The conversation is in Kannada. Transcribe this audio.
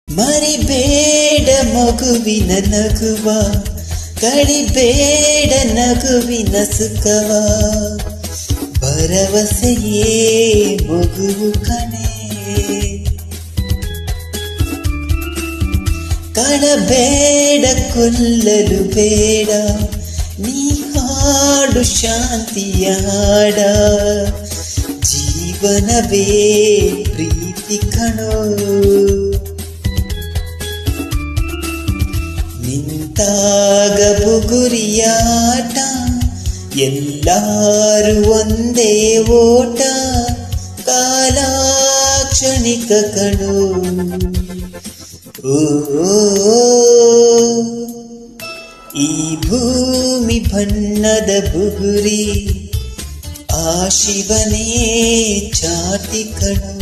ಮರಿಬೇಡ ಮಗುವಿನ ನಗುವ, ಕಳಿಬೇಡ ನಗುವಿನ ಸುಖವ, ಭರವಸೆಯೇ ಮಗುವು ಕಣೆ. ಕಳಬೇಡ ಕೊಲ್ಲಲು ಬೇಡ, ನೀ ಹಾಡು ಶಾಂತಿಯ ಹಾಡ, ಜೀವನವೇ ಪ್ರೀತಿ ಕಣೋ. ನಿಂತಾಗ ಬುಗುರಿಯಾಟ, ಎಲ್ಲರೂ ಒಂದೇ ಓಟ, ಕಾಲ ಕ್ಷಣಿಕ ಕಣೋ. ಓ ಈ ಭೂಮಿ ಬಣ್ಣದ ಬುಗುರಿ, ಆ ಶಿವನೇ ಚಾಟಿ ಕಣೋ.